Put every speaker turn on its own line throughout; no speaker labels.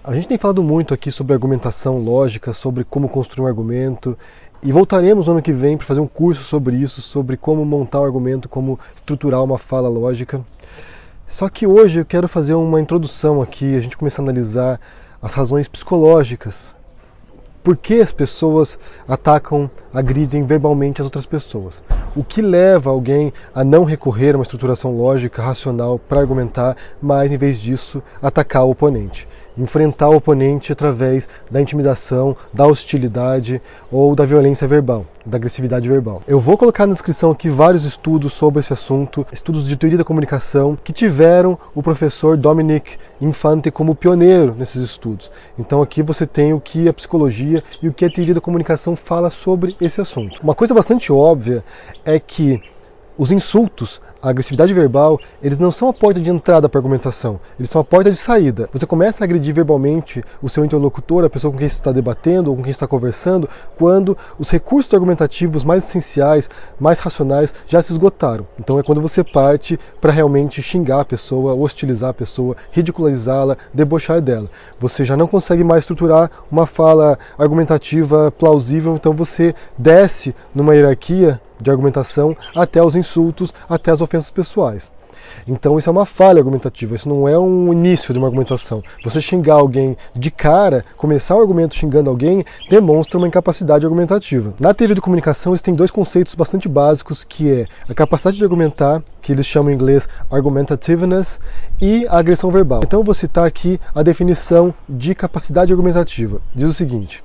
A gente tem falado muito aqui sobre argumentação lógica, sobre como construir um argumento, e voltaremos no ano que vem para fazer um curso sobre isso, sobre como montar um argumento, como estruturar uma fala lógica. Só que hoje eu quero fazer uma introdução aqui, a gente começar a analisar as razões psicológicas. Por que as pessoas atacam, agridem verbalmente as outras pessoas? O que leva alguém a não recorrer a uma estruturação lógica, racional, para argumentar, mas em vez disso atacar o oponente? Enfrentar o oponente através da intimidação, da hostilidade ou da violência verbal, da agressividade verbal. Eu vou colocar na descrição aqui vários estudos sobre esse assunto, estudos de teoria da comunicação, que tiveram o professor Dominic Infante como pioneiro nesses estudos. Então aqui você tem o que a psicologia e o que a teoria da comunicação fala sobre esse assunto. Uma coisa bastante óbvia é que os insultos, a agressividade verbal, eles não são a porta de entrada para a argumentação, eles são a porta de saída. Você começa a agredir verbalmente o seu interlocutor, a pessoa com quem você está debatendo ou com quem está conversando, quando os recursos argumentativos mais essenciais, mais racionais, já se esgotaram. Então é quando você parte para realmente xingar a pessoa, hostilizar a pessoa, ridicularizá-la, debochar dela. Você já não consegue mais estruturar uma fala argumentativa plausível, então você desce numa hierarquia de argumentação até os insultos, até as ofensas pessoais. Então isso é uma falha argumentativa, isso não é um início de uma argumentação. Você xingar alguém de cara, começar o argumento xingando alguém, demonstra uma incapacidade argumentativa. Na teoria de comunicação existem dois conceitos bastante básicos, que é a capacidade de argumentar, que eles chamam em inglês argumentativeness, e a agressão verbal. Então eu vou citar aqui a definição de capacidade argumentativa. Diz o seguinte: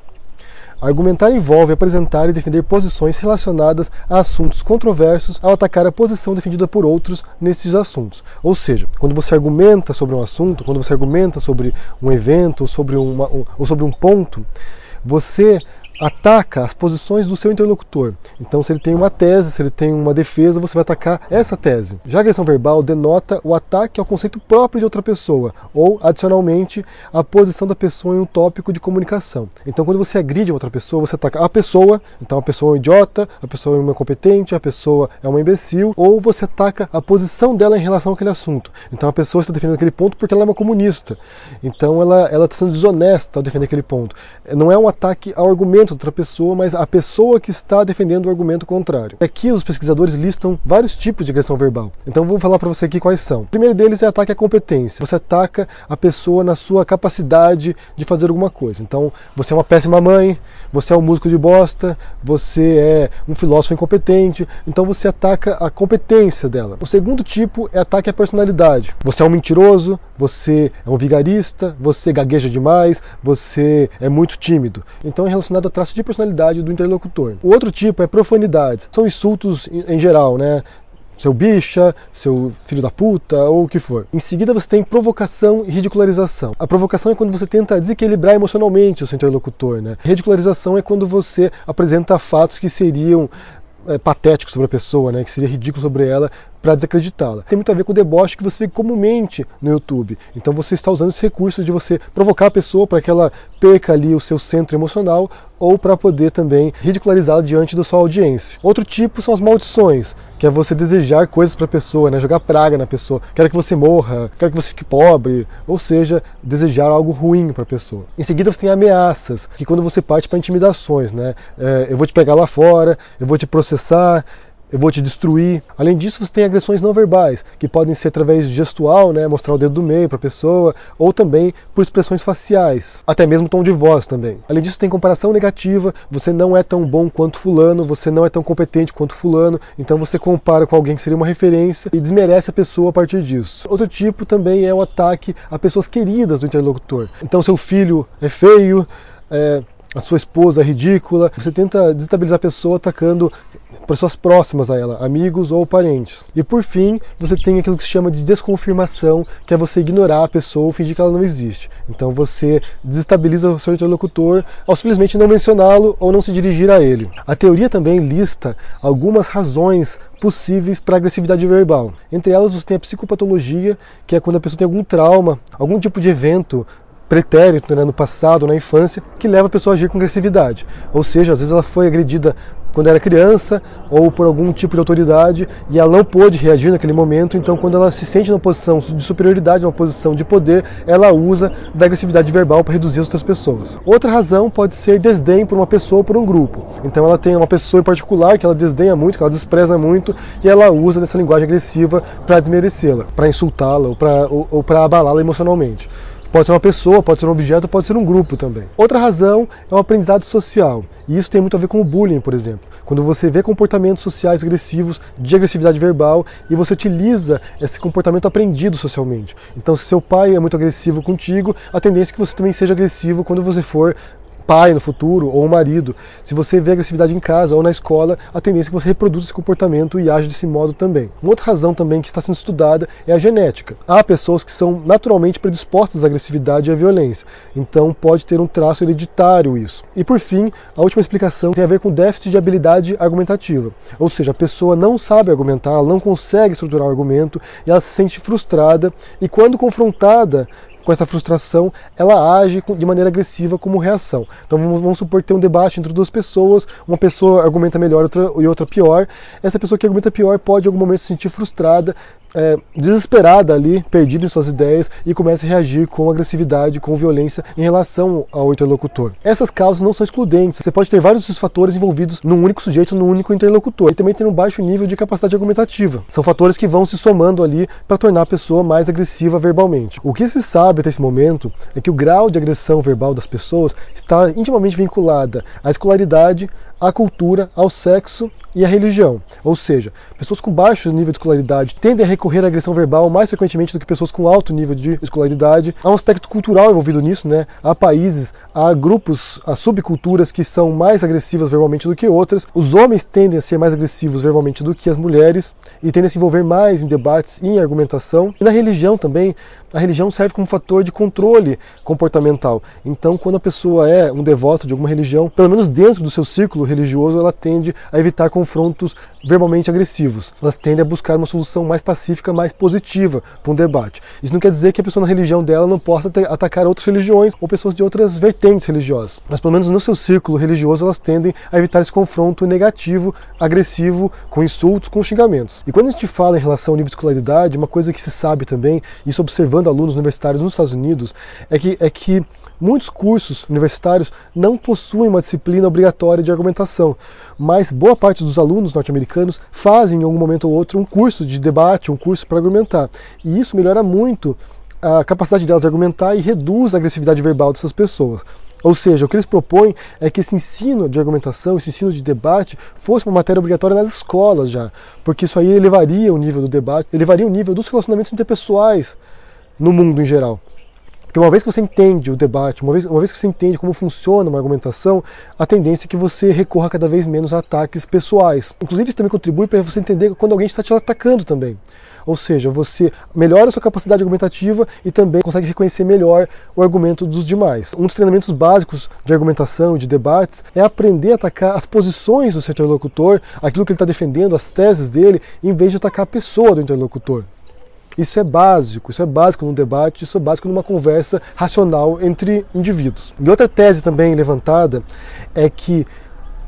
argumentar envolve apresentar e defender posições relacionadas a assuntos controversos ao atacar a posição defendida por outros nesses assuntos. Ou seja, quando você argumenta sobre um assunto, quando você argumenta sobre um evento ou sobre um ponto, você ataca as posições do seu interlocutor. Então, se ele tem uma tese, se ele tem uma defesa, você vai atacar essa tese. Já a agressão verbal denota o ataque ao conceito próprio de outra pessoa, ou, adicionalmente, a posição da pessoa em um tópico de comunicação. Então, quando você agride outra pessoa, você ataca a pessoa, então a pessoa é um idiota, a pessoa é uma incompetente, a pessoa é uma imbecil, ou você ataca a posição dela em relação àquele assunto. Então, a pessoa está defendendo aquele ponto porque ela é uma comunista. Então, ela está sendo desonesta ao defender aquele ponto. Não é um ataque ao argumento outra pessoa, mas a pessoa que está defendendo o argumento contrário. Aqui os pesquisadores listam vários tipos de agressão verbal. Então vou falar para você aqui quais são. O primeiro deles é ataque à competência. Você ataca a pessoa na sua capacidade de fazer alguma coisa. Então você é uma péssima mãe, você é um músico de bosta, você é um filósofo incompetente, então você ataca a competência dela. O segundo tipo é ataque à personalidade. Você é um mentiroso, você é um vigarista, você gagueja demais, você é muito tímido. Então é relacionado a traço de personalidade do interlocutor. O outro tipo é profanidades. São insultos em geral, né? Seu bicha, seu filho da puta, ou o que for. Em seguida você tem provocação e ridicularização. A provocação é quando você tenta desequilibrar emocionalmente o seu interlocutor, né? Ridicularização é quando você apresenta fatos que seriam patéticos sobre a pessoa, né? Que seria ridículo sobre ela, para desacreditá-la. Tem muito a ver com o deboche que você vê comumente no YouTube. Então você está usando esse recurso de você provocar a pessoa para que ela perca ali o seu centro emocional, ou para poder também ridicularizá-la diante da sua audiência. Outro tipo são as maldições, que é você desejar coisas para a pessoa, né? Jogar praga na pessoa. Quero que você morra, quero que você fique pobre, ou seja, desejar algo ruim para a pessoa. Em seguida você tem ameaças, que quando você parte para intimidações, né? Eu vou te pegar lá fora, eu vou te processar, eu vou te destruir. Além disso, você tem agressões não verbais, que podem ser através de gestual, né, mostrar o dedo do meio para a pessoa, ou também por expressões faciais, até mesmo tom de voz também. Além disso, tem comparação negativa, você não é tão bom quanto fulano, você não é tão competente quanto fulano, então você compara com alguém que seria uma referência e desmerece a pessoa a partir disso. Outro tipo também é o ataque a pessoas queridas do interlocutor. Então seu filho é feio, a sua esposa é ridícula, você tenta desestabilizar a pessoa atacando pessoas próximas a ela, amigos ou parentes. E por fim, você tem aquilo que se chama de desconfirmação, que é você ignorar a pessoa ou fingir que ela não existe. Então você desestabiliza o seu interlocutor ao simplesmente não mencioná-lo ou não se dirigir a ele. A teoria também lista algumas razões possíveis para agressividade verbal. Entre elas você tem a psicopatologia, que é quando a pessoa tem algum trauma, algum tipo de evento pretérito, né, no passado, na infância, que leva a pessoa a agir com agressividade. Ou seja, às vezes ela foi agredida quando era criança ou por algum tipo de autoridade e ela não pôde reagir naquele momento, então quando ela se sente numa posição de superioridade, numa posição de poder, ela usa da agressividade verbal para reduzir as outras pessoas. Outra razão pode ser desdém por uma pessoa ou por um grupo. Então ela tem uma pessoa em particular que ela desdenha muito, que ela despreza muito e ela usa dessa linguagem agressiva para desmerecê-la, para insultá-la ou para abalá-la emocionalmente. Pode ser uma pessoa, pode ser um objeto, pode ser um grupo também. Outra razão é o aprendizado social. E isso tem muito a ver com o bullying, por exemplo. Quando você vê comportamentos sociais agressivos, de agressividade verbal, e você utiliza esse comportamento aprendido socialmente. Então, se seu pai é muito agressivo contigo, a tendência é que você também seja agressivo quando você for pai no futuro, ou um marido. Se você vê agressividade em casa ou na escola, a tendência é que você reproduza esse comportamento e age desse modo também. Uma outra razão também que está sendo estudada é a genética. Há pessoas que são naturalmente predispostas à agressividade e à violência, então pode ter um traço hereditário isso. E por fim, a última explicação tem a ver com déficit de habilidade argumentativa, ou seja, a pessoa não sabe argumentar, ela não consegue estruturar o argumento e ela se sente frustrada e quando confrontada com essa frustração, ela age de maneira agressiva como reação. Então vamos supor que tem um debate entre duas pessoas, uma pessoa argumenta melhor e outra pior. Essa pessoa que argumenta pior pode em algum momento se sentir frustrada, desesperada ali, perdida em suas ideias e começa a reagir com agressividade, com violência em relação ao interlocutor. Essas causas não são excludentes. Você pode ter vários desses fatores envolvidos num único sujeito, num único interlocutor. E também tem um baixo nível de capacidade argumentativa. São fatores que vão se somando ali para tornar a pessoa mais agressiva verbalmente. O que se sabe até esse momento é que o grau de agressão verbal das pessoas está intimamente vinculada à escolaridade, à cultura, ao sexo e à religião. Ou seja, pessoas com baixo nível de escolaridade tendem a recorrer à agressão verbal mais frequentemente do que pessoas com alto nível de escolaridade. Há um aspecto cultural envolvido nisso, né? Há países, há grupos, há subculturas que são mais agressivas verbalmente do que outras. Os homens tendem a ser mais agressivos verbalmente do que as mulheres e tendem a se envolver mais em debates e em argumentação. E na religião também, a religião serve como fator de controle comportamental. Então, quando a pessoa é um devoto de alguma religião, pelo menos dentro do seu círculo religioso, ela tende a evitar confrontos verbalmente agressivos. Ela tende a buscar uma solução mais pacífica, mais positiva para um debate. Isso não quer dizer que a pessoa na religião dela não possa atacar outras religiões ou pessoas de outras vertentes religiosas. Mas pelo menos no seu círculo religioso elas tendem a evitar esse confronto negativo, agressivo, com insultos, com xingamentos. E quando a gente fala em relação ao nível de escolaridade, uma coisa que se sabe também, isso observando alunos universitários nos Estados Unidos, é que muitos cursos universitários não possuem uma disciplina obrigatória de argumentação, mas boa parte dos alunos norte-americanos fazem em algum momento ou outro um curso de debate, um curso para argumentar. E isso melhora muito a capacidade delas de argumentar e reduz a agressividade verbal dessas pessoas. Ou seja, o que eles propõem é que esse ensino de argumentação, esse ensino de debate, fosse uma matéria obrigatória nas escolas já, porque isso aí elevaria o nível do debate, elevaria o nível dos relacionamentos interpessoais no mundo em geral. Porque uma vez que você entende o debate, uma vez que você entende como funciona uma argumentação, a tendência é que você recorra cada vez menos a ataques pessoais. Inclusive isso também contribui para você entender quando alguém está te atacando também. Ou seja, você melhora a sua capacidade argumentativa e também consegue reconhecer melhor o argumento dos demais. Um dos treinamentos básicos de argumentação e de debates é aprender a atacar as posições do seu interlocutor, aquilo que ele está defendendo, as teses dele, em vez de atacar a pessoa do interlocutor. Isso é básico num debate, isso é básico numa conversa racional entre indivíduos. E outra tese também levantada é que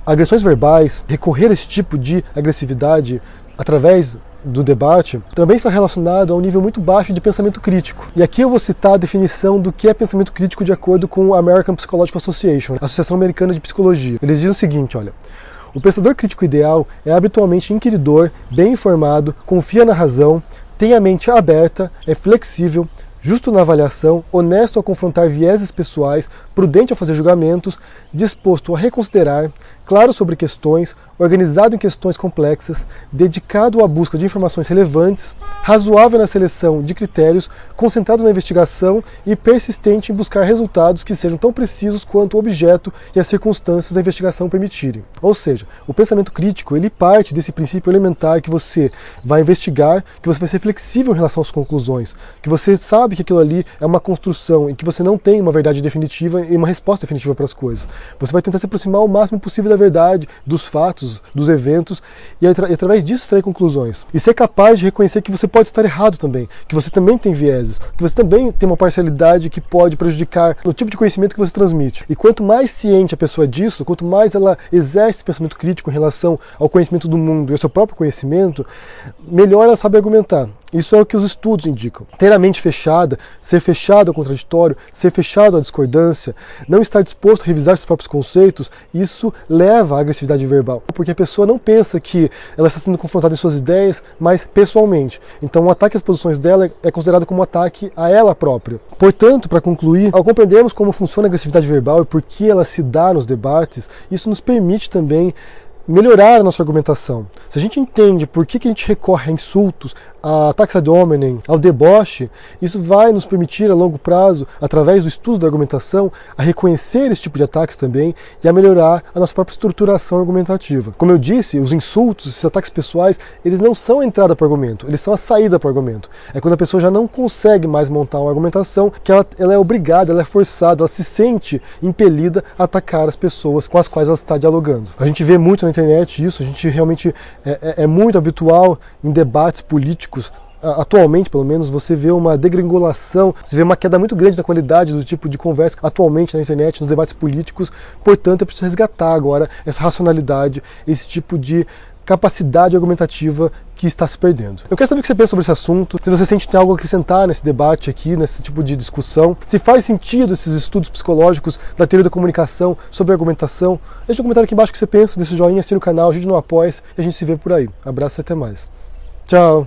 agressões verbais, recorrer a esse tipo de agressividade através do debate, também está relacionado a um nível muito baixo de pensamento crítico. E aqui eu vou citar a definição do que é pensamento crítico de acordo com a American Psychological Association, a Associação Americana de Psicologia. Eles dizem o seguinte, olha: o pensador crítico ideal é habitualmente inquiridor, bem informado, confia na razão, tem a mente aberta, é flexível, justo na avaliação, honesto a confrontar vieses pessoais, prudente a fazer julgamentos, disposto a reconsiderar, claro sobre questões, organizado em questões complexas, dedicado à busca de informações relevantes, razoável na seleção de critérios, concentrado na investigação e persistente em buscar resultados que sejam tão precisos quanto o objeto e as circunstâncias da investigação permitirem. Ou seja, o pensamento crítico ele parte desse princípio elementar que você vai investigar, que você vai ser flexível em relação às conclusões, que você sabe que aquilo ali é uma construção e que você não tem uma verdade definitiva e uma resposta definitiva para as coisas. Você vai tentar se aproximar o máximo possível da verdade, dos fatos, dos eventos, e através disso extrair conclusões. E ser capaz de reconhecer que você pode estar errado também, que você também tem vieses, que você também tem uma parcialidade que pode prejudicar no tipo de conhecimento que você transmite. E quanto mais ciente a pessoa é disso, quanto mais ela exerce pensamento crítico em relação ao conhecimento do mundo e ao seu próprio conhecimento, melhor ela sabe argumentar. Isso é o que os estudos indicam. Ter a mente fechada, ser fechado ao contraditório, ser fechado à discordância, não estar disposto a revisar seus próprios conceitos, isso leva à agressividade verbal. Porque a pessoa não pensa que ela está sendo confrontada em suas ideias, mas pessoalmente. Então o ataque às posições dela é considerado como um ataque a ela própria. Portanto, para concluir, ao compreendermos como funciona a agressividade verbal e por que ela se dá nos debates, isso nos permite também melhorar a nossa argumentação. Se a gente entende por que a gente recorre a insultos, a ataques ad hominem, ao deboche, isso vai nos permitir a longo prazo, através do estudo da argumentação, a reconhecer esse tipo de ataques também e a melhorar a nossa própria estruturação argumentativa. Como eu disse, os insultos, esses ataques pessoais, eles não são a entrada para o argumento, eles são a saída para o argumento. É quando a pessoa já não consegue mais montar uma argumentação que ela é obrigada, ela é forçada, ela se sente impelida a atacar as pessoas com as quais ela está dialogando. A gente vê muito na internet isso, a gente realmente é muito habitual em debates políticos. Atualmente, pelo menos, você vê uma degringolação, você vê uma queda muito grande na qualidade do tipo de conversa atualmente na internet, nos debates políticos. Portanto, é preciso resgatar agora essa racionalidade, esse tipo de capacidade argumentativa que está se perdendo. Eu quero saber o que você pensa sobre esse assunto, se você sente que tem algo a acrescentar nesse debate aqui, nesse tipo de discussão, se faz sentido esses estudos psicológicos da teoria da comunicação sobre argumentação. Deixa um comentário aqui embaixo o que você pensa, deixa o joinha, assina o canal, ajude no apoia e a gente se vê por aí. Abraço e até mais. Tchau!